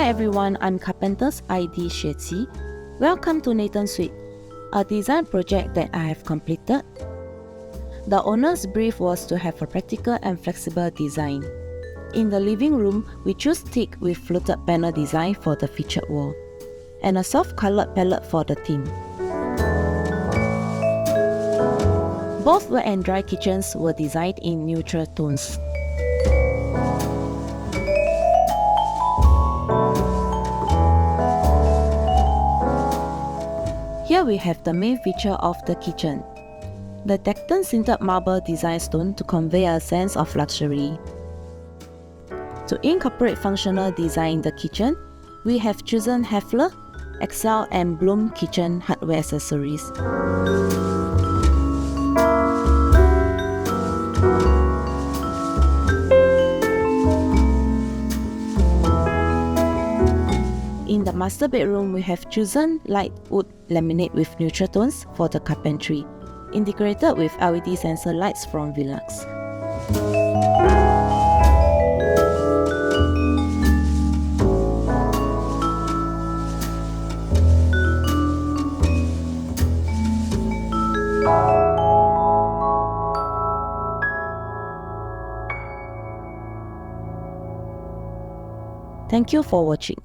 Hi everyone, I'm Carpenters ID Xue Qi. Welcome to Nathan's Suite, a design project that I have completed. The owner's brief was to have a practical and flexible design. In the living room, we chose teak with fluted panel design for the featured wall, and a soft-coloured palette for the theme. Both wet and dry kitchens were designed in neutral tones. Here we have the main feature of the kitchen, the Tecton sintered marble design stone to convey a sense of luxury. To incorporate functional design in the kitchen, we have chosen Hefler, Excel and Boon kitchen hardware accessories. In the master bedroom, we have chosen light wood laminate with neutral tones for the carpentry, integrated with LED sensor lights from Velux. Thank you for watching.